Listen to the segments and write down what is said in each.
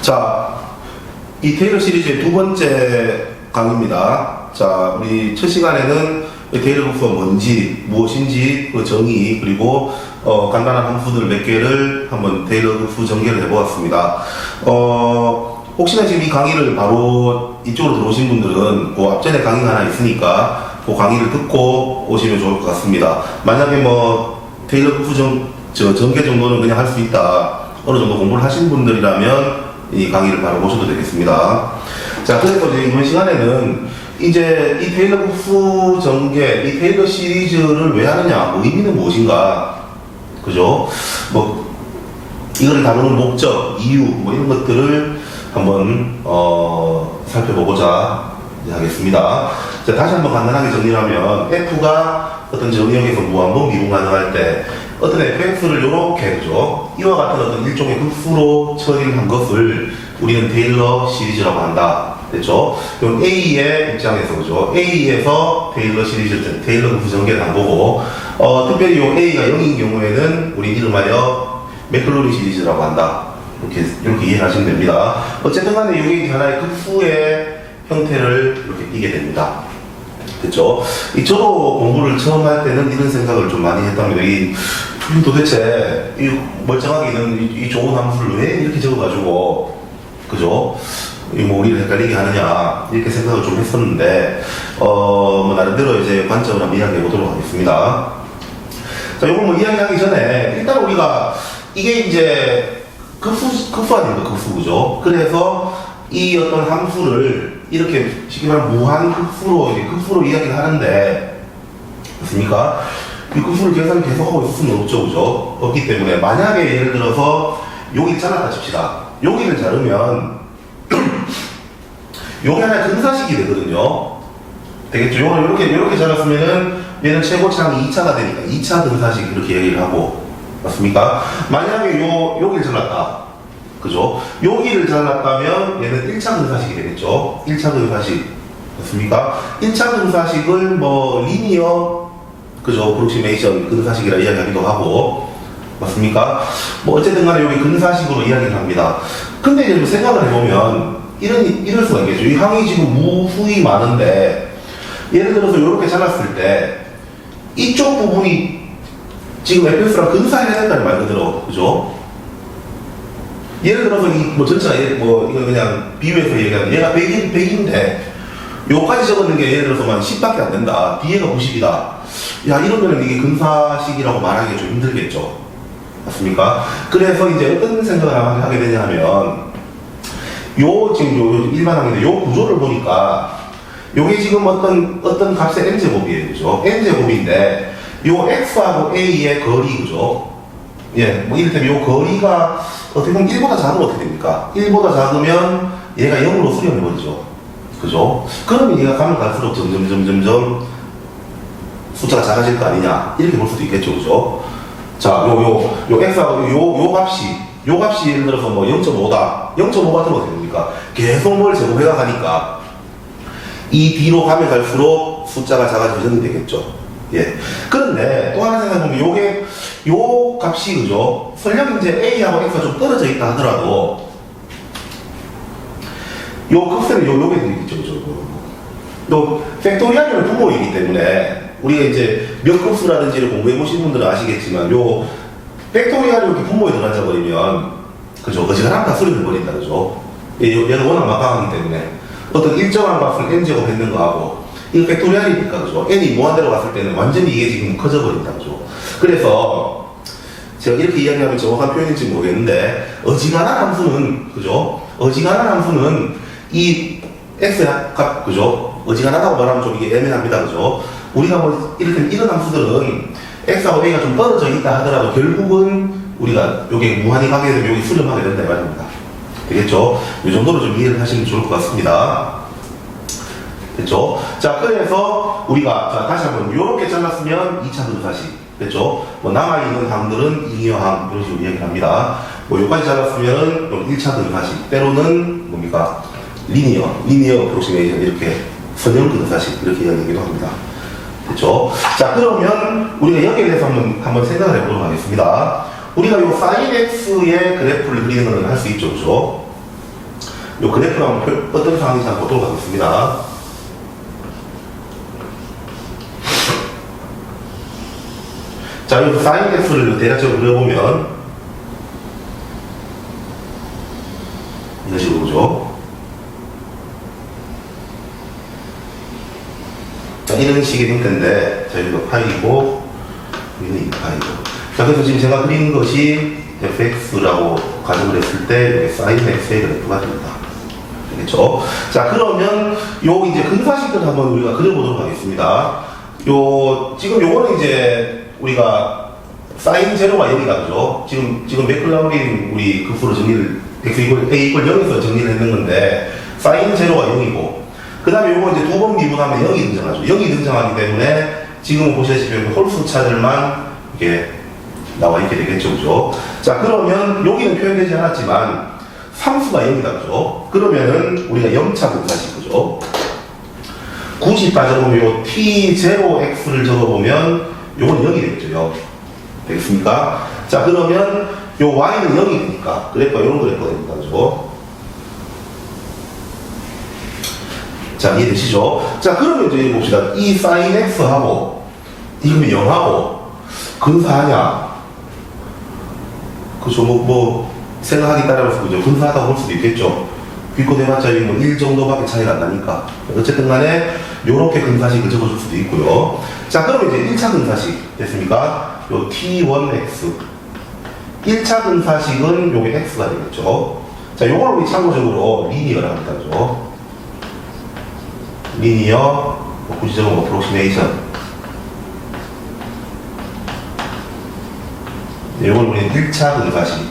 자, 이 테일러 시리즈의 두 번째 강의입니다. 자, 우리 첫 시간에는 테일러 함수가 뭔지, 무엇인지, 그 정의, 그리고 간단한 함수들 몇 개를 한번 테일러 함수 전개를 해보았습니다. 혹시나 지금 이 강의를 바로 이쪽으로 들어오신 분들은 그 앞전에 강의가 하나 있으니까 그 강의를 듣고 오시면 좋을 것 같습니다. 만약에 뭐 테일러 함수 전개 정도는 그냥 할 수 있다, 어느 정도 공부를 하신 분들이라면 이 강의를 바로 보셔도 되겠습니다. 자, 그래서 이제 이번 시간에는 이제 이 테일러 함수 전개, 이 테일러 시리즈를 왜 하느냐, 뭐 의미는 무엇인가, 그죠? 뭐 이걸 다루는 목적, 이유, 뭐 이런 것들을 한번 살펴보고자 하겠습니다. 자, 다시 한번 간단하게 정리하면 f가 어떤 정의역에서 무한번 미분 가능할 때 어떤 fx를 이렇게, 그죠? 이와 같은 어떤 일종의 급수로 처리를 한 것을 우리는 테일러 시리즈라고 한다. 됐죠? 그럼 A의 입장에서, 그죠? A에서 테일러 시리즈, 테일러 급수 전개를 한 거고, 특별히 요 A가 0인 경우에는 우리 이름하여 맥클로린 시리즈라고 한다. 이렇게 이해하시면 됩니다. 어쨌든 간에 이게 하나의 급수의 형태를 이렇게 띠게 됩니다. 됐죠? 저도 공부를 처음 할 때는 이런 생각을 좀 많이 했답니다. 도대체 이 멀쩡하게 있는 이 좋은 함수를 왜 이렇게 적어가지고, 그죠? 뭐 우리를 헷갈리게 하느냐, 이렇게 생각을 좀 했었는데, 뭐 나름대로 이제 관점을 한번 이야기해 보도록 하겠습니다. 자, 요걸 뭐 이야기하기 전에 일단 우리가 이게 이제 급수 아닙니까? 급수, 그죠? 그래서 이 어떤 함수를 이렇게 쉽게 말하면 무한 급수로 이야기를 하는데, 맞습니까? 이 급수를 계산을 계속하고 있을 수는 없죠, 그죠? 없기 때문에 만약에 예를 들어서 여기를 잘랐다 칩시다. 여기를 자르면 요게 하나의 근사식이 되거든요. 되겠죠? 요걸 이렇게 잘랐으면은 얘는 최고차항이 2차가 되니까 2차 근사식 이렇게 얘기를 하고, 맞습니까? 만약에 여기를 잘랐다, 그죠? 여기를 잘랐다면 얘는 1차 근사식이 되겠죠? 1차 근사식, 맞습니까? 1차 근사식을 뭐 리니어, 그죠? 프록시메이션 근사식이라 이야기하기도 하고, 맞습니까? 뭐 어쨌든 간에 여기 근사식으로 이야기를 합니다. 근데 이제 생각을 해보면 이럴 수가 있겠죠. 이 항이 지금 무수히 많은데, 예를 들어서 이렇게 잘랐을 때 이쪽 부분이 지금 fx랑 근사해야 된다는 말 그대로, 그죠? 예를 들어서 뭐 전체가 이거 그냥 비유해서 얘기하면 얘가 100인데 요까지 적었는 게 예를 들어서만 10밖에 안 된다, 뒤에가 90이다. 야, 이러면 이게 근사식이라고 말하기가 좀 힘들겠죠. 맞습니까? 그래서 이제 어떤 생각을 하게 되냐 하면, 지금 요 일반항인데 요 구조를 보니까 요게 지금 어떤 값의 n제곱이에요, 그죠? n제곱인데 요 x하고 a의 거리, 그죠? 예, 뭐 이를테면 요 거리가 어떻게 보면 1보다 작으면 어떻게 됩니까? 1보다 작으면 얘가 0으로 수렴해버리죠, 그죠? 그러면 얘가 가면 갈수록 점점 숫자가 작아질 거 아니냐, 이렇게 볼 수도 있겠죠, 그죠? 자, 요 x하고 요 값이 예를 들어서 뭐 0.5다. 0.5 같은 거 어떻게 됩니까? 계속 뭘 제곱해가 가니까 이 뒤로 가면 갈수록 숫자가 작아지면 되겠죠. 예. 그런데 또 하나 생각해보면 요 값이, 그죠? 설령 이제 a하고 x가 좀 떨어져 있다 하더라도 요 값은 요게 되겠죠, 그죠? 또 팩토리얼은 분모이기 때문에 우리가 이제 몇 급수라든지를 공부해보신 분들은 아시겠지만 요 팩토리얼이 이렇게 분모에 들어앉아 버리면, 그죠? 거지간한 값을 해버린다, 그죠? 얘가 워낙 막강하기 때문에 어떤 일정한 값을 n제곱 했는 거하고, 이거 팩토리얼이니까, 그죠? n이 무한대로 갔을 때는 완전히 이게 지금 커져버린다, 그죠? 그래서 제가 이렇게 이야기하면 정확한 표현인지 모르겠는데, 어지간한 함수는, 그죠? 어지간한 함수는 이 x의 값, 그죠? 어지간하다고 말하면 좀 이게 애매합니다, 그죠? 우리가 뭐 이렇게 이런 함수들은 x하고 a가 좀 떨어져 있다 하더라도 결국은 우리가 요게 무한히 가게 되면 여기 수렴하게 된다 이 말입니다. 되겠죠? 이 정도로 좀 이해를 하시면 좋을 것 같습니다. 됐죠? 자, 그래서 우리가 다시 한번 요렇게 잘랐으면 2차 근사식, 됐죠? 뭐 남아있는 항들은 잉여항, 이런 식으로 이야기를 합니다. 뭐 요까지 잘랐으면 1차 근사식, 때로는 뭡니까? 리니어 프록시메이션, 이렇게 선형 근사식, 이렇게 이야기하기도 합니다. 그렇죠? 자, 그러면 우리가 여기에 대해서 한번 생각을 해보도록 하겠습니다. 우리가 요 sin x의 그래프를 그리는 것은 할 수 있죠, 그죠? 요 그래프를 한번 어떤 상황인지 한번 보도록 하겠습니다. 자, 여기서 sin x를 대략적으로 그려보면 이런 식으로 오죠. 자, 이런 식의 형태인데, 자, 여기가 파이고, 여기는 2파이고. 자, 그래서 지금 제가 그린 것이 fx라고 가정을 했을 때, 여기 sin x의 그래프가 됩니다. 알겠죠? 자, 그러면, 요 이제 근사식들 한번 우리가 그려보도록 하겠습니다. 지금 요거는 이제, 우리가 sin 제로가 0이다, 그죠? 지금 맥클라우린 우리 급수로 정리를, x 이퀄 a 이퀄 0에서 정리를 했는 건데, sin 제로가 0이고, 그 다음에 요거 이제 두 번 미분하면 0이 등장하죠. 0이 등장하기 때문에 지금 보시다시피 홀수 차들만 이렇게 나와 있게 되겠죠. 그죠? 자, 그러면 여기는 표현되지 않았지만 상수가 0이다. 그죠? 그러면은 우리가 0차 분사식, 그죠? 굳이 따져보면 요 t0x를 적어보면 요건 0이 되겠죠. 0. 되겠습니까? 자, 그러면 요 y는 0이 되니까 그래프가 요런 그래프가 됩니다. 그죠? 자, 이해되시죠? 자, 그러면 이제 봅시다. 이 sin x하고, 이거면 0하고, 근사하냐? 그죠, 생각하기 따라서, 그죠? 근사하다고 볼 수도 있겠죠? 비꼬 대봤자 뭐 1 정도밖에 차이가 안 나니까. 어쨌든 간에, 요렇게 근사식을 적어줄 수도 있고요. 자, 그러면 이제 1차 근사식, 됐습니까? 요 t1x. 1차 근사식은 요게 x가 되겠죠? 자, 요걸 우리 참고적으로 리니어라고 합니다. 그죠? 리니어, 구체적인 어프로시메이션. 이걸 우리는 1차 근사식,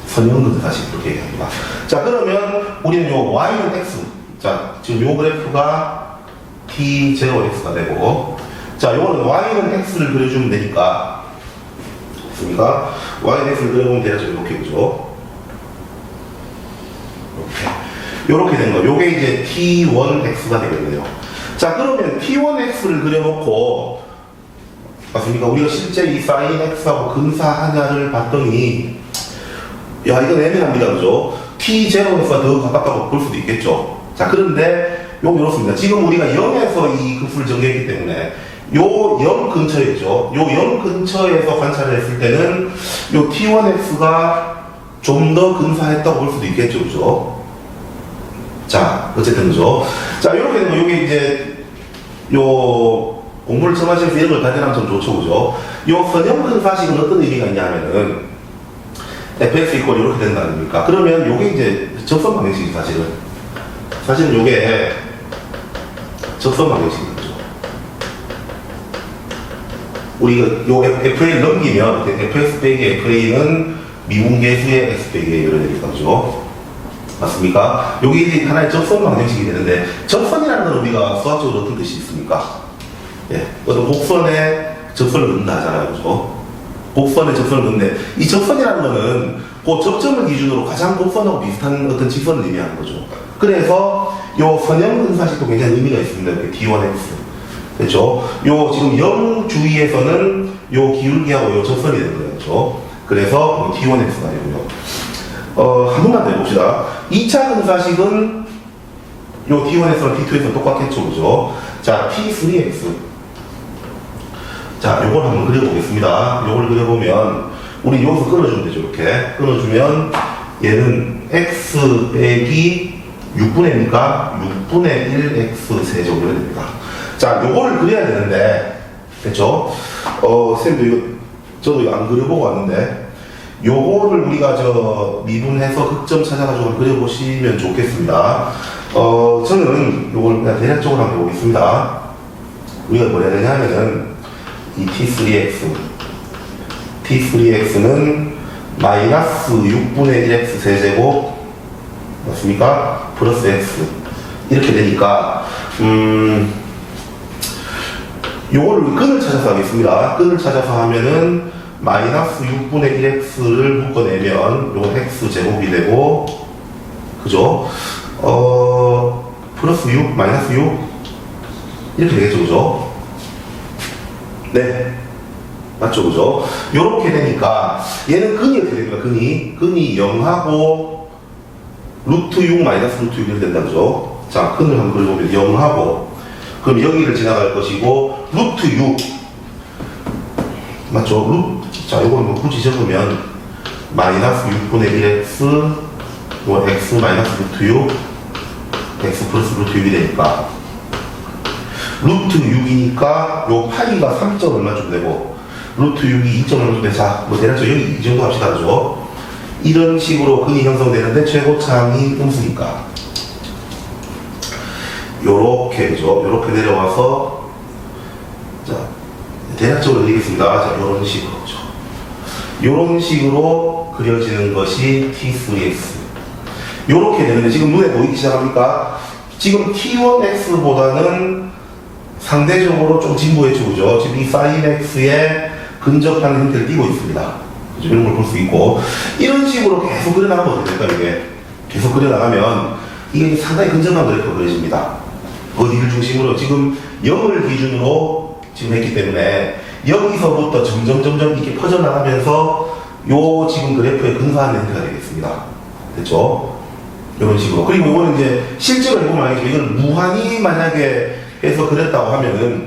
선형 근사식 이렇게 얘기합니다. 자, 그러면 우리는 요 y는 x. 자, 지금 요 그래프가 t0x가 되고, 자, 요거는 y는 x를 그려주면 되니까, 됐습니까? y는 x를 그려보면 되죠. 이렇게 그죠? 이렇게 된 거. 요게 이제 t1x가 되겠네요. 자, 그러면 t1x를 그려놓고, 맞습니까? 우리가 실제 이 sin x하고 근사하냐를 봤더니, 야, 이건 애매합니다. 그죠? t0x가 더 가깝다고 볼 수도 있겠죠. 자, 그런데, 요거 이렇습니다. 지금 우리가 0에서 이 급수를 정리했기 때문에, 요 0 근처에 있죠. 요 0 근처에서 관찰을 했을 때는, 요 t1x가 좀 더 근사했다고 볼 수도 있겠죠. 그죠? 자, 어쨌든, 그죠? 자, 이렇게 되면, 요게 이제, 공부를 처음 하시면서 이런 걸 발견하면 좀 좋죠, 그죠? 요 선형 근사식은 어떤 의미가 있냐면은, fx 이퀄 이렇게 된다 아닙니까? 그러면 요게 이제 접선 방정식이 사실은. 사실은 요게 접선 방정식인 거죠. 우리가 요 fa를 넘기면, fx 빼기 fa는 미분계수의 x 빼기 a를 되니까, 그죠? 맞습니까? 여기 이제 하나의 접선 방정식이 되는데, 접선이라는 건 우리가 수학적으로 어떤 뜻이 있습니까? 예, 어떤 곡선에 접선을 넣는다 하잖아요. 그죠? 곡선에 접선을 넣는데, 이 접선이라는 거는 그 접점을 기준으로 가장 곡선하고 비슷한 어떤 직선을 의미하는 거죠. 그래서 요 선형 근사식도 굉장히 의미가 있습니다. 이렇게 d1x. 그렇죠? 요 지금 0 주위에서는 요 기울기하고 요 접선이 되는 거예요. 그렇죠? 그래서 d1x가 되고요. 한 번만 더 해봅시다. 2차 근사식은 요 t1x랑 t2x랑 똑같겠죠, 그죠? 자, t3x. 자, 요걸 한번 그려보겠습니다. 요걸 그려보면, 우리 여기서 끊어주면 되죠, 이렇게. 끊어주면, 얘는 x 빼기 6분의 입니까? 6분의 1x 세제곱이 됩니다. 자, 요거를 그려야 되는데, 됐죠? 쌤도 이거, 저도 이거 안 그려보고 왔는데, 요거를 우리가 미분해서 극점 찾아가지고 그려보시면 좋겠습니다. 저는 요걸 그냥 대략적으로 한번 해보겠습니다. 우리가 뭐 해야 되냐 하면은, 이 t3x는 마이너스 6분의 1x 세제곱, 맞습니까? 플러스 x. 이렇게 되니까, 요거를 끈을 찾아서 하겠습니다. 끈을 찾아서 하면은, 마이너스 6분의 1x를 묶어내면 요건 x 제곱이 되고, 그죠? 플러스 6, 마이너스 6 이렇게 되겠죠, 그죠? 네. 맞죠, 그죠? 요렇게 되니까 얘는 근이 어떻게 됩니까? 근이 0하고 루트 6 마이너스 루트 6 이렇게 된다, 그죠? 자, 근을 한번 그려보면 0하고 그럼 여기를 지나갈 것이고 루트 6 맞죠? 자, 요거는 뭐 굳이 적으면 마이너스 6분의 1x 요 x 마이너스 루트 6 x 플러스 루트 6이 되니까 루트 6이니까 요 파이가 3점 얼마쯤 되고 루트 6이 2점 얼마쯤 돼. 자, 뭐 대략적으로 여기 이 정도 합시다, 그죠? 이런 식으로 근이 형성되는데 최고차항이 음수니까 요렇게, 그죠? 요렇게 내려와서 자, 대략적으로 그리겠습니다. 자, 요런 식으로, 그죠? 요런 식으로 그려지는 것이 T3X. 요렇게 되는데 지금 눈에 보이기 시작합니까? 지금 T1X보다는 상대적으로 좀 진보했죠, 그죠? 지금 이 sin X에 근접하는 형태를 띠고 있습니다. 그죠? 이런 걸 볼 수 있고 이런 식으로 계속 그려나가면 어떻게 될까요? 이게 계속 그려나가면 이게 상당히 근접한 그래프가 그려집니다. 어디를 중심으로 지금 0을 기준으로 지금 했기 때문에 여기서부터 점점 이렇게 퍼져나가면서 요 지금 그래프에 근사한 형태가 되겠습니다. 됐죠? 이런 식으로. 그리고 이거는 이제 실제로 해보면 알겠죠. 이건 무한히 만약에 해서 그랬다고 하면은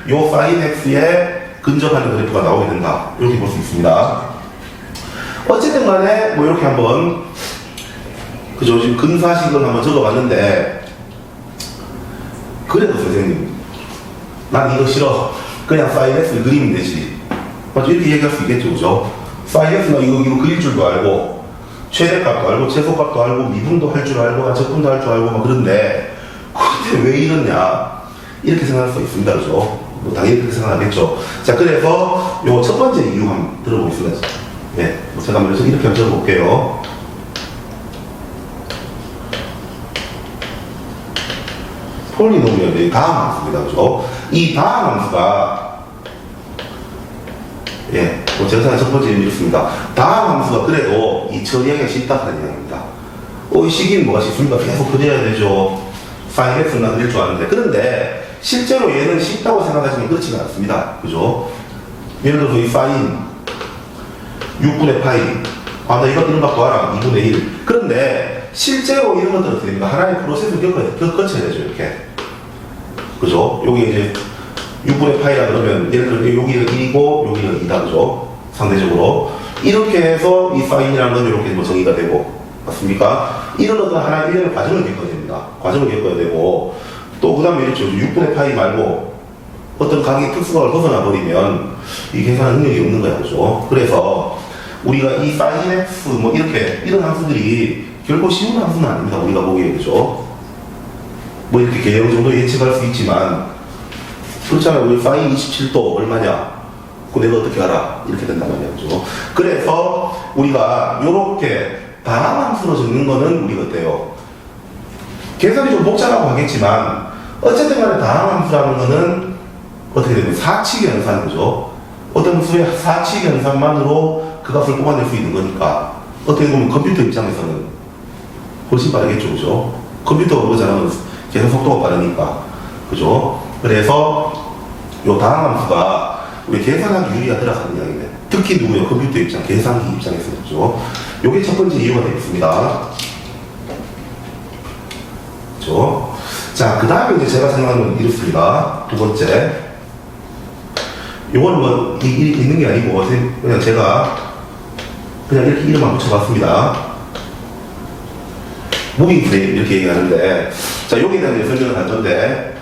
요 sin x에 근접하는 그래프가 나오게 된다. 이렇게 볼 수 있습니다. 어쨌든 간에 뭐 이렇게 한번 그죠? 지금 근사식을 한번 적어봤는데 그래도 선생님 난 이거 싫어. 그냥 sin x를 그리면 되지. 맞죠? 이렇게 얘기할 수 있겠죠, 그죠? sin x나 이거 그릴 줄도 알고 최대값도 알고 최소값도 알고 미분도 할 줄 알고 적분도 할 줄 알고 막 그런데 근데 왜 이러냐 이렇게 생각할 수 있습니다, 그죠? 뭐 당연히 그렇게 생각하겠죠. 자, 그래서 요 첫 번째 이유 한번 들어보겠습니다. 네, 뭐 제가 먼저 이렇게 한번 적어볼게요. 폴리노미얼의 다음 함수입니다, 그죠? 이 다음 함수가 예, 뭐 제가 생각한 첫 번째 이유는 이렇습니다. 다음 함수가 그래도 이 처리하기가 쉽다는 이야기입니다. 이 시기는 뭐가 쉽습니까? 계속 그려야 되죠. sin x는 그릴 줄 아는데. 그런데 실제로 얘는 쉽다고 생각하시면 그렇지가 않습니다. 그죠? 예를 들어서 이 sin 6분의 파이 나 이런 갖고 와라 2분의 1. 그런데 실제로 이런 것들은 어떻게 됩니까? 하나의 프로세스를 거쳐야 되죠, 이렇게. 그죠? 여기 이제 6분의 파이라 그러면 예를 들어 여기는 1이고 여기는 2다, 그죠? 상대적으로 이렇게 해서 이 사인이라는 건 이렇게 뭐 정의가 되고 맞습니까? 이런 어떤 하나의 일련의 과정을 겪어야 됩니다. 과정을 겪어야 되고 또 그 다음에 이렇죠. 6분의 파이 말고 어떤 각의 특수각을 벗어나 버리면 이 계산할 능력이 없는 거야, 그죠? 그래서 우리가 이 sin x 뭐 이렇게 이런 함수들이 결코 쉬운 함수는 아닙니다. 우리가 보기에, 그죠? 뭐 이렇게 개형 정도 예측할 수 있지만 그렇잖아요. 우리 sin 27도 얼마냐? 그거 내가 어떻게 알아? 이렇게 된단 말이야, 그죠? 그래서 우리가 요렇게 다항 함수로 적는 거는 우리가 어때요? 계산이 좀 복잡하고 하겠지만 어쨌든 간에 다항 함수라는 거는 어떻게 되면 사칙 연산, 그죠? 어떤 수의 사칙 연산만으로 그 값을 뽑아낼 수 있는 거니까 어떻게 보면 컴퓨터 입장에서는 훨씬 빠르겠죠, 그죠? 컴퓨터가 그러잖아요. 계산 속도가 빠르니까, 그죠? 그래서 요 다항 함수가 우리 계산하기 유리하더라는 이야기네. 특히 누구요? 컴퓨터 입장, 계산기 입장에서, 그죠? 요게 첫 번째 이유가 되겠습니다. 그죠? 자, 그 다음에 이제 제가 생각하는 건 이렇습니다. 두 번째. 요거는 뭐, 있는 게 아니고, 그냥 제가 그냥 이렇게 이름만 붙여봤습니다. 무빙 프레임 이렇게 얘기하는데, 자, 여기에 대한 이제 설명을 할 건데,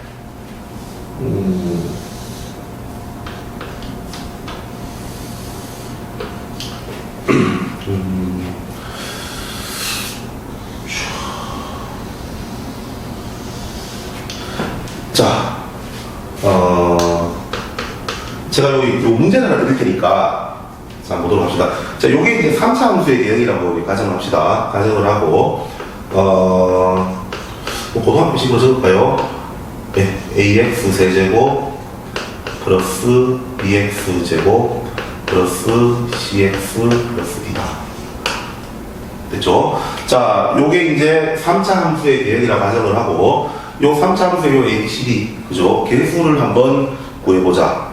자, 제가 여기 요 문제를 하나 드릴 테니까, 자, 보도록 합시다. 자, 요게 이제 3차 함수의 개형이라고 가정을 합시다. 가정을 하고, 뭐 고등학교식으로 적을까요? 네, ax 세제곱 플러스 bx 제곱 플러스 cx 플러스 b다. 됐죠? 자, 요게 이제 3차 함수의 개형이라 가정을 하고, 요 3차 함수의 요 ABCD, 그죠? 개수를 한번 구해보자.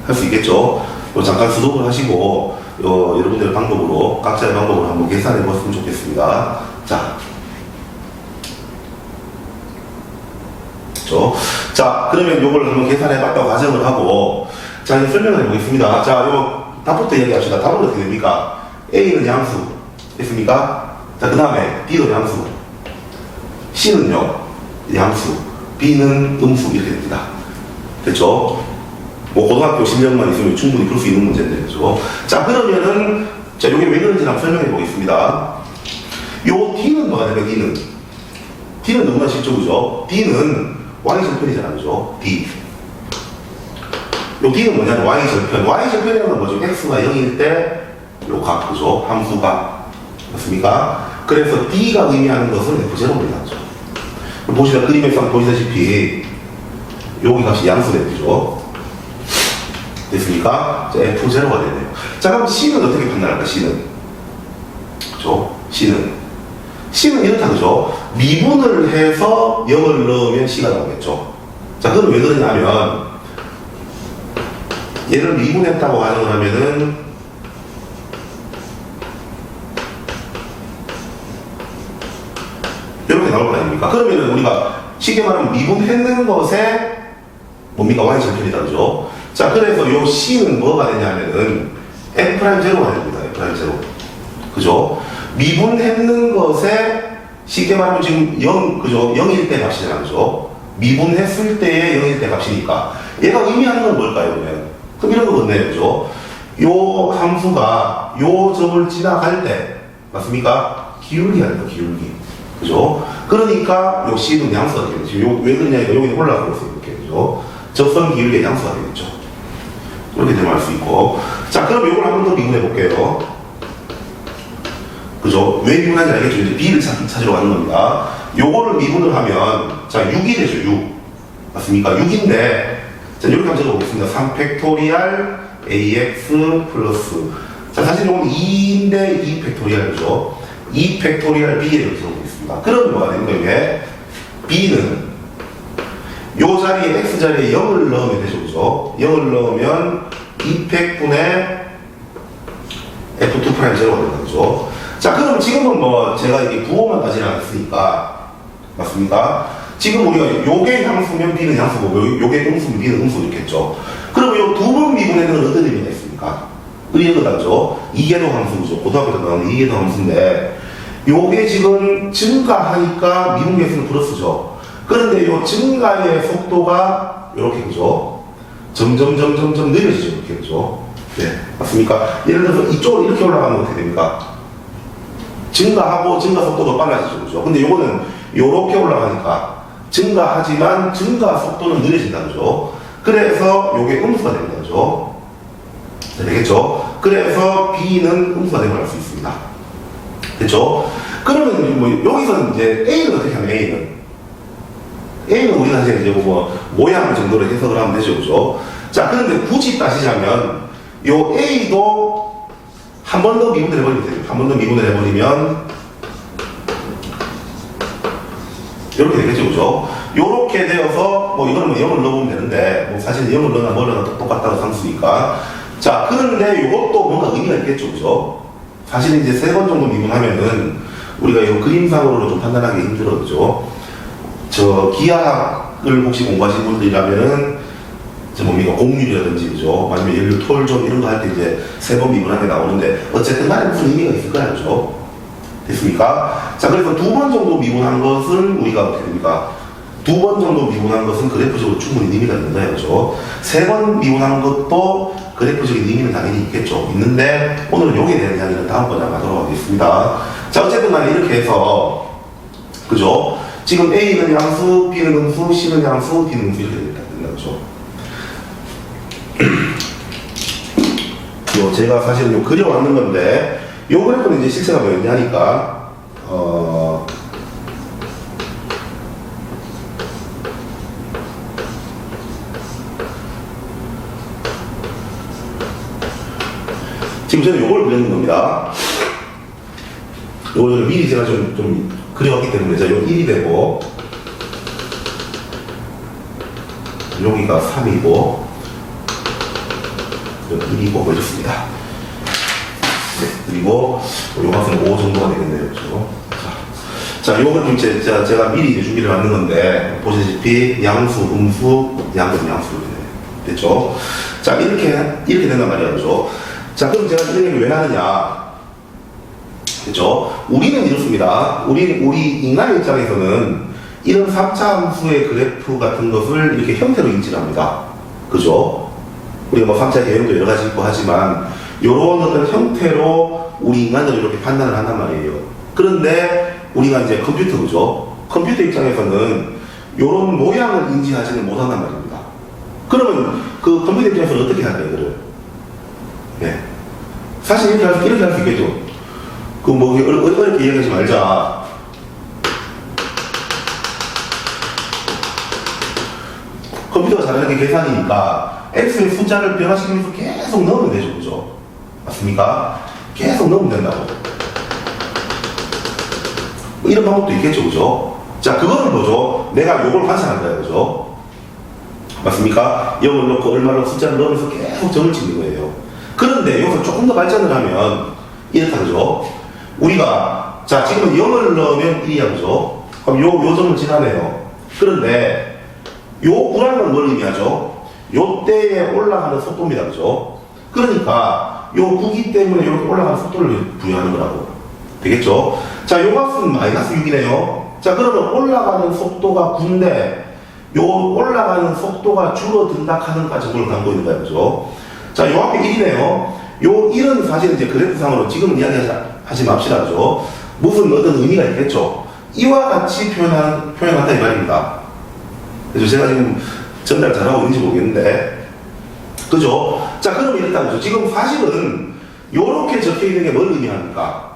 할 수 있겠죠. 잠깐 수독을 하시고 여러분들의 방법으로 각자의 방법으로 한번 계산해 보았으면 좋겠습니다. 자, 그렇죠? 자, 그러면 요걸 한번 계산해 봤다고 가정을 하고, 자, 이제 설명을 해 보겠습니다. 자, 요 답부터 얘기합시다. 답은 어떻게 됩니까? A는 양수 됐습니까? 자, 그 다음에 B도 양수, C는요 양수, B는 음수 이렇게 됩니다. 됐죠? 뭐 고등학교 실력만 있으면 충분히 풀 수 있는 문제인데, 그죠? 자, 그러면은 자, 요게 왜 그런지 한번 설명해 보겠습니다. 요 D는 뭐가 되면 D는 너무나 쉽죠, 그죠? D는 Y절편이잖아, 그죠? D. 요 D는 뭐냐면 Y절편. Y절편이라는 건 뭐죠? X가 0일 때 요 각, 그죠? 함수가. 맞습니까? 그래서 D가 의미하는 것은 F0입니다, 그죠? 보시다, 그림에서 보시다시피 여기 값이 양수돼요, 그죠? 됐습니까? 자, F0가 되네요. 자, 그럼 C는 어떻게 판단할까, C는? 그죠? C는 이렇다, 그죠? 미분을 해서 0을 넣으면 C가 나오겠죠. 자, 그럼 왜 그러냐면, 얘를 미분했다고 가정을 하면은, 이렇게 나올 거 아닙니까? 그러면은 우리가 쉽게 말하면 미분했는 것에 뭡니까? Y절편이다, 그죠? 자, 그래서 요 C는 뭐가 되냐면은 F'제로가 됩니다. F'제로. 그죠? 미분했는 것에 쉽게 말하면 지금 0, 그죠? 0일 때 값이잖아, 그죠? 미분했을 때의 0일 때 값이니까 얘가 의미하는 건 뭘까요, 그러면? 그럼 이런 거거든요, 그죠? 요 함수가 요 점을 지나갈 때, 맞습니까? 기울기 아닙니까, 기울기. 그죠? 그러니까 요 C는 양수가 되겠죠. 왜 그러냐니까 여기는 올라가고 있어요, 이렇게. 그죠? 적선 기울기의 양수가 되겠죠. 이렇게 되면 알 수 있고. 자, 그럼 이걸 한 번 더 미분해 볼게요. 그죠? 왜 미분하는지 알겠죠? 이제 B를 찾으러 가는 겁니다. 요거를 미분을 하면, 자, 6이 되죠, 6. 맞습니까? 6인데, 자, 이렇게 한번 적어보겠습니다. 3팩토리알 AX 플러스. 자, 사실 이건 2인데 2 팩토리알이죠. 2 팩토리알 B에 이렇게 적어보겠습니다. 그러면 뭐가 되는 거예요? B는 요 자리에 X 자리에 0을 넣으면 되죠, 그죠? 0을 넣으면 2팩분의 F2'0가 된다, 그죠? 자, 그럼 지금은 뭐 제가 이게 부호만 따지지 않았으니까, 맞습니까? 지금 우리가 요게 향수면 B는 향수고, 요게 음수면 B는 음수 이렇겠죠. 그러면 요 두 번 미분에는 어떤 의미가 있습니까? 의미가 다르죠. 이계도 함수죠. 고등학교 때 나오는 이계도 함수인데, 요게 지금 증가하니까 미분 계수는 플러스죠. 그런데 요 증가의 속도가 요렇게, 그죠? 점점 느려지죠, 이렇게, 그죠? 네, 맞습니까? 예를 들어서 이쪽으로 이렇게 올라가면 어떻게 됩니까? 증가하고 증가 속도도 빨라지죠, 그죠? 근데 요거는 요렇게 올라가니까 증가하지만 증가 속도는 느려진다, 그죠? 그래서 요게 음수가 됩니다, 그죠? 네, 되겠죠? 그래서 B는 음수가 된 걸 알 수 있습니다. 됐죠? 그러면 뭐 여기서 이제 A는 어떻게 하면 A는 우리가 이제 뭐 모양 정도로 해석을 하면 되죠, 그죠? 자, 그런데 굳이 따지자면 요 A도 한 번 더 미분을 해버리면 돼요. 한 번 더 미분을 해버리면 이렇게 되겠죠, 그죠? 요렇게 되어서 뭐 이거는 뭐 0을 넣으면 되는데 뭐 사실 0을 넣으나 뭘 넣으나 똑같다고 상수니까. 자, 그런데 요것도 뭔가 의미가 있겠죠, 그죠? 사실 이제 3번 정도 미분하면은 우리가 이 그림상으로 좀 판단하기 힘들어, 그죠? 저 기하학을 혹시 공부하신 분들이라면은 저 뭡니까 공률이라든지, 그죠? 아니면 연료 토율점 이런 거 할 때 이제 3번 미분하게 나오는데 어쨌든 간에 무슨 의미가 있을 거야, 그죠? 됐습니까? 자, 그래서 2번 정도 미분한 것은 우리가 어떻게 됩니까? 2번 정도 미분한 것은 그래프적으로 충분히 의미가 있는 거예요, 그죠? 3번 미분한 것도 그래프적인 의미는 당연히 있겠죠. 있는데 오늘은 여기에 대한 이야기는 다음번에 하도록 하겠습니다. 자, 어쨌든 간에 이렇게 해서, 그죠? 지금 A는 양수, B는 음수, C는 양수, D는 음수 이렇게 된다, 그죠? 제가 사실 요 그려왔는 건데, 요 그래프는 이제 실체가 뭐였냐니까, 지금 저는 요걸 그리는 겁니다. 요걸 미리 제가 좀 그려왔기 때문에 자, 요 1이 되고, 여기가 3이고, 그럼 1이고 이렇습니다. 네, 그리고 요 값은 5 정도가 되겠네요. 그죠? 자, 요건 이제 제가 미리 이제 준비를 만든 건데, 보시다시피 양수, 음수, 양분, 양수로 됐죠? 자, 이렇게 된단 말이야. 그죠? 자, 그럼 제가 이런 얘기를 왜 하느냐? 그죠? 우리는 이렇습니다. 우리 인간의 입장에서는 이런 3차 함수의 그래프 같은 것을 이렇게 형태로 인지를 합니다. 그죠? 우리가 뭐 3차 개념도 여러 가지 있고 하지만, 요런 어떤 형태로 우리 인간들은 이렇게 판단을 한단 말이에요. 그런데 우리가 이제 컴퓨터, 그죠? 컴퓨터 입장에서는 요런 모양을 인지하지는 못한단 말입니다. 그러면 그 컴퓨터 입장에서는 어떻게 할까요, 이거를? 네. 사실 이렇게 할 수 있겠죠. 그 뭐 어렵게 이야기하지 말자. 컴퓨터가 잘하는 게 계산이니까 x의 숫자를 변화시키면서 계속 넣으면 되죠, 그죠? 맞습니까? 계속 넣으면 된다고. 뭐 이런 방법도 있겠죠, 그죠? 자, 그거는 뭐죠? 내가 요걸 관찰한 거예요, 그죠? 맞습니까? 0을 넣고 얼마나 숫자를 넣으면서 계속 점을 찍는 거예요. 그런데 여기서 조금 더 발전을 하면 이렇다, 그죠? 우리가, 자, 지금은 0을 넣으면 1이야, 그죠? 그럼 요 점을 지나네요. 그런데 요 구라는 뭘 의미하죠? 요 때에 올라가는 속도입니다, 그죠? 그러니까 요 구기 때문에 이렇게 올라가는 속도를 부여하는 거라고. 되겠죠? 자, 요 값은 마이너스 6이네요. 자, 그러면 올라가는 속도가 9인데 요 올라가는 속도가 줄어든다 하는 까지를 담고 있는 거예요, 그죠? 자, 요 앞에 1이네요. 요 1은 사실 이제 그래프상으로 지금 이야기하지 맙시다, 그죠? 무슨 어떤 의미가 있겠죠? 이와 같이 표현한다 이 말입니다. 그래서 제가 지금 전달 잘하고 있는지 모르겠는데, 그죠? 자, 그럼 이렇다, 그죠? 지금 사실은 요렇게 적혀 있는 게 뭘 의미합니까?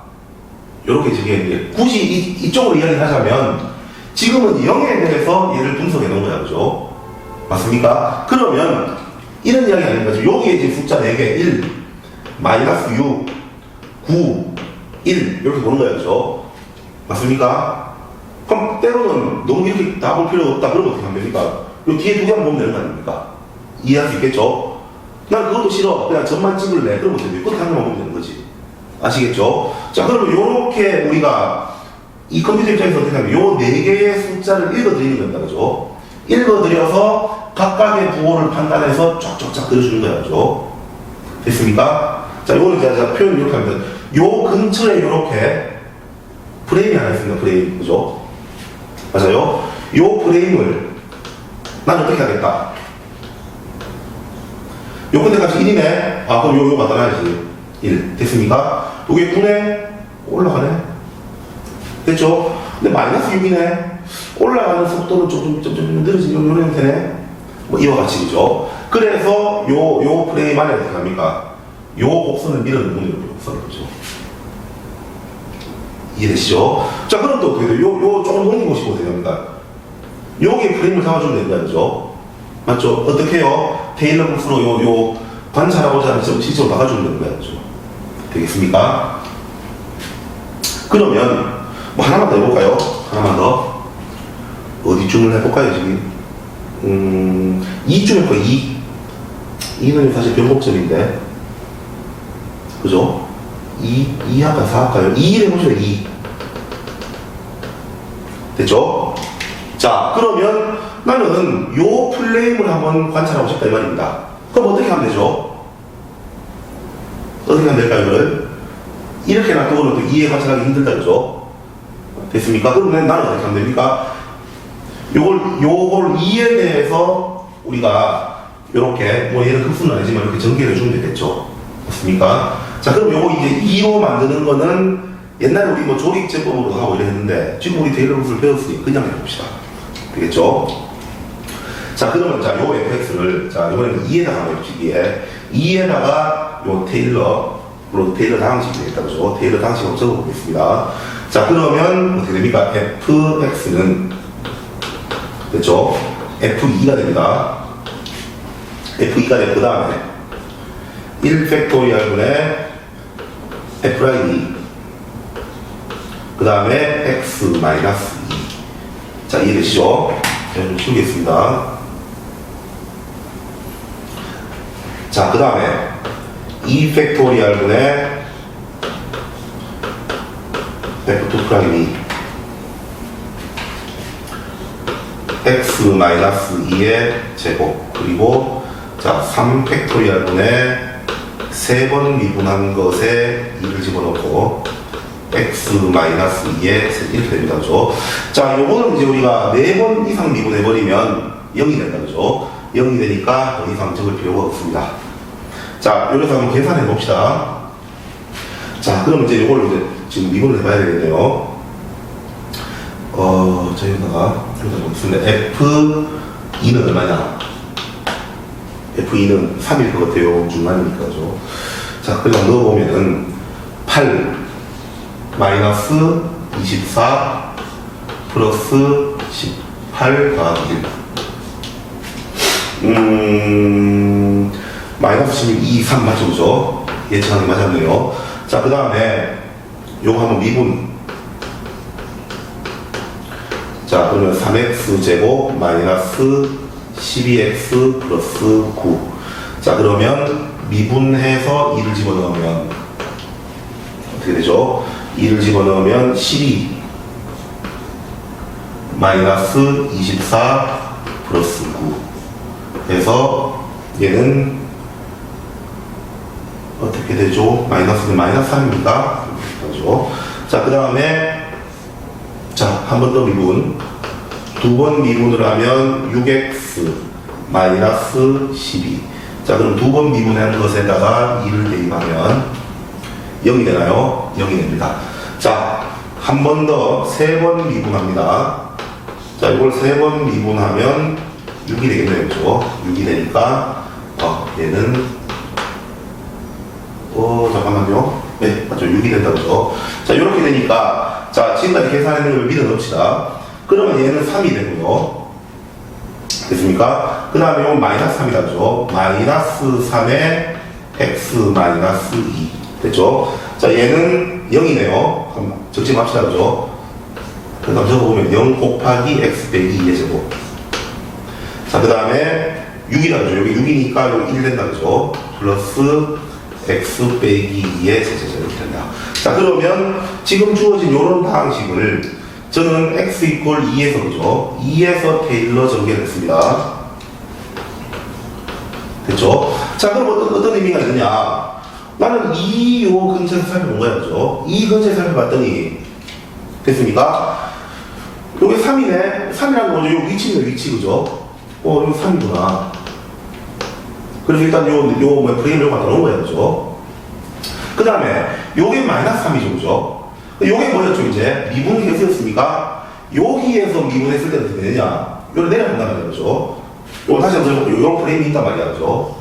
요렇게 적혀 있는 게, 굳이 이쪽으로 이야기를 하자면, 지금은 0에 대해서 얘를 분석해 놓은 거야, 그죠? 맞습니까? 그러면, 이런 이야기 아닌 거죠. 여기에 이제 숫자 4개, 1, 마이너스 6, 9, 1, 이렇게 보는 거예요, 그죠? 맞습니까? 그럼 때로는 너무 이렇게 다 볼 필요 없다. 그러면 어떻게 하면 됩니까? 요 뒤에 2개만 보면 되는 거 아닙니까? 이해할 수 있겠죠? 난 그것도 싫어. 그냥 점만 찍을래. 그러면 어떻게 돼? 끝에 한 개만 보면 되는 거지. 아시겠죠? 자, 그러면 요렇게 우리가 이 컴퓨터 입장에서 어떻게 하면 요 4개의 숫자를 읽어드리는 겁니다. 그죠? 읽어드려서 각각의 부호를 판단해서 쫙쫙쫙 그려주는 거예요. 그죠? 됐습니까? 자, 이거는 제가 표현 이렇게 합니다. 요 근처에 요렇게 프레임이 하나 있습니다. 프레임. 그죠? 맞아요? 요 프레임을 난 어떻게 하겠다? 요 끝에까지 1이네? 아, 그럼 요 맞아야지. 1. 됐습니까? 요게 9네? 올라가네? 됐죠? 근데 마이너스 6이네? 올라가는 속도는 좀 느려지는 요 형태네? 뭐 이와 같이, 그죠? 그래서 요 프레임 안에 어떻게 합니까? 요 곡선을 밀어넣는 거예요. 곡선을, 그죠? 이해되시죠? 자, 그럼 또 어떻게 돼요? 요 조금 넘기고 싶어도 됩니다. 여기에 프레임을 잡아주면 됩니다. 그죠? 맞죠? 어떻게 해요? 테일러 굿으로 요 관찰하고자 하는 점을 실제로 박아주면 되는 거예요. 그죠? 되겠습니까? 그러면, 뭐 하나만 더 해볼까요? 하나만 더. 어디쯤을 해볼까요, 지금? 2쯤 해볼까요? 2. 2는 사실 변곡점인데. 그죠? 2 할까요? 4 할까요? 2를 해보시죠, 2. 됐죠? 자, 그러면 나는 요 플레임을 한번 관찰하고 싶다 이 말입니다. 그럼 어떻게 하면 되죠? 어떻게 하면 될까요, 이거를? 이렇게 놔두고는 또 2에 관찰하기 힘들다, 그죠? 됐습니까? 그러면 나는 어떻게 하면 됩니까? 요걸 2에 대해서 우리가 요렇게, 뭐 얘는 흡수는 아니지만 이렇게 전개를 해주면 되겠죠? 맞습니까? 자, 그럼 요거 이제 2로 만드는 거는 옛날에 우리 뭐 조립제법으로 하고 이랬는데 지금 우리 테일러 굿을 배웠으니 그냥 해봅시다. 되겠죠? 자, 그러면 자, 요 fx를 자, 이번에는 2에다가 해봅시다. 2에다가 요 테일러 당식이 되겠다. 그죠? 테일러 당식으로 적어보겠습니다. 자, 그러면 어떻게 됩니까? fx는 됐죠? f2가 됩니다. f2가 되고 그 다음에 1팩토리얼 분의 f(i)d 그 다음에 x-2. 자, 이해되시죠? 제가 좀 치우겠습니다. 자, 그 다음에 2 팩토리얼분의 F2 프라임이 x 마이너스 2의 제곱 그리고 자 3 팩토리얼분의 3번 미분한 것에 2를 집어넣고 x 마이너스 2의 셋 이렇게 됩니다. 그죠? 자, 요거는 이제 우리가 4번 이상 미분해버리면 0이 된다. 그죠? 0이 되니까 더 이상 적을 필요가 없습니다. 자, 여기서 한번 계산해 봅시다. 자, 그럼 이제 요걸 이제 지금 미분을 해봐야 되겠네요. 저희가 여기다 보겠습니다. F2는 얼마냐? F2는 3일 것 같아요. 중간이니까. 그죠? 자, 그냥 넣어보면은 8 마이너스 24 플러스 18 더하기 1 마이너스 12, 3 맞죠? 그죠? 예측하기 맞았네요. 자, 그 다음에 요거 한번 미분. 자, 그러면 3x 제곱 마이너스 12x 플러스 9. 자, 그러면 미분해서 2를 집어넣으면 어떻게 되죠? 2를 집어넣으면 12 마이너스 24 플러스 9 해서 얘는 어떻게 되죠? 마이너스는 마이너스 3입니다. 그렇죠? 자, 그 다음에 자, 한 번 더 미분. 2번 미분을 하면 6x 마이너스 12. 자, 그럼 2번 미분하는 것에다가 2를 대입하면 0이 되나요? 0이 됩니다. 자, 한 번 더 3번 미분합니다. 자, 이걸 3번 미분하면 6이 되겠네요. 그죠? 6이 되니까 얘는 잠깐만요. 네, 맞죠. 6이 된다. 그죠? 자, 이렇게 되니까 자, 지금까지 계산했는 걸 밀어 넣읍시다. 그러면 얘는 3이 되고요. 됐습니까? 그 다음에 이건 마이너스 3이다. 그죠? 마이너스 3에 x 마이너스 2. 됐죠? 자, 얘는 0이네요. 그럼 적지 맙시다. 그죠? 그 다음 적어보면 0 곱하기 x 빼기 2의 제곱. 자, 그 다음에 6이다. 그죠? 여기 6이니까 여기 1 된다. 그죠? 플러스 x 빼기 2의 제곱이 이렇게 된다. 자, 그러면 지금 주어진 이런 방식을 저는 x 이퀄 2에서 그죠? 2에서 테일러 전개했습니다. 됐죠? 자, 그럼 어떤 의미가 있느냐? 나는 요 근처에서 살펴본 거야. 그죠? 이 근처에서 살펴봤더니 됐습니까? 요게 3이네. 3이라는 거죠. 요 위치는 위치. 그죠? 요 3이구나. 그래서 일단 프레임을 요거 갖다 놓은 거예요. 그죠? 그 다음에 요게 마이너스 3이죠. 그죠? 요게 뭐였죠? 이제 미분 계수였습니까? 여기에서 미분했을 때는 어떻게 되느냐? 요를 내려간다는 거죠. 그죠? 요거 다시 한번 들어볼게요. 요 프레임이 있단 말이야. 그죠?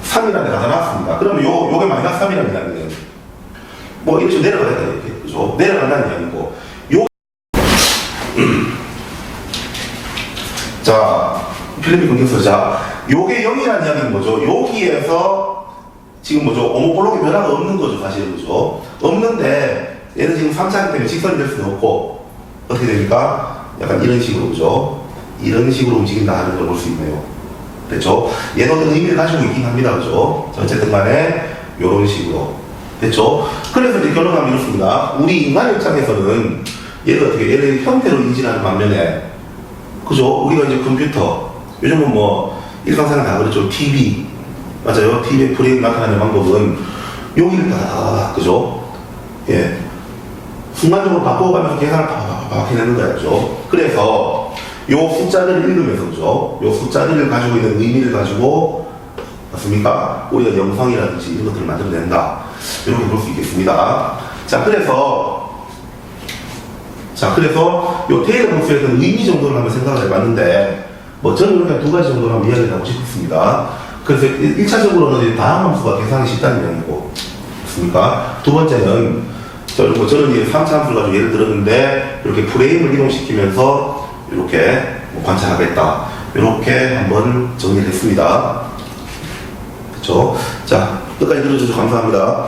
3이라는 데 갖다 놨습니다. 그러면 요게 마이너스 3이라는 이야기는 뭐 이렇게 내려가야 돼. 이렇게. 그죠? 내려간다는 이야기고. 자, 필름이 끊겼어. 자, 요게 0이라는 이야기는 뭐죠? 여기에서 지금 뭐죠? 오모볼록의 변화가 없는 거죠, 사실은. 그죠? 없는데, 얘는 지금 3차이기 때문에 직선이 될 수는 없고, 어떻게 됩니까? 약간 이런 식으로, 그죠? 이런 식으로 움직인다 하는 걸 볼 수 있네요. 됐죠? 얘도 어떤 의미를 가지고 있긴 합니다, 그죠? 어쨌든 간에, 요런 식으로. 됐죠? 그래서 이제 결론하면 이렇습니다. 우리 인간의 입장에서는 얘를 어떻게, 얘를 형태로 인지하는 반면에, 그죠? 우리가 이제 컴퓨터, 요즘은 뭐, 일상생활 다 그렇죠. TV, 맞아요. TV의 프레임 나타나는 방법은 여기를 다, 그죠? 예. 순간적으로 바꿔가면서 계산을 팍팍팍 해내는 거야, 그죠? 그래서 요 숫자들을 읽으면서, 그죠? 요 숫자들을 가지고 있는 의미를 가지고, 맞습니까? 우리가 영상이라든지 이런 것들을 만들어낸다. 이렇게 볼 수 있겠습니다. 자, 그래서 요 테일러 복수에 대한 의미 정도를 한번 생각을 해봤는데, 뭐 저는 그냥 두 가지 정도로 한번 이야기를 하고 싶습니다. 그래서 1차적으로는 다항함수가 계산이 쉽다는 이야기고, 맞습니까? 두 번째는 저는 이제 3차 함수를 가지고 예를 들었는데 이렇게 프레임을 이동시키면서 이렇게 관찰하겠다. 이렇게 한번 정리를 했습니다. 그렇죠? 자, 끝까지 들어주셔서 감사합니다.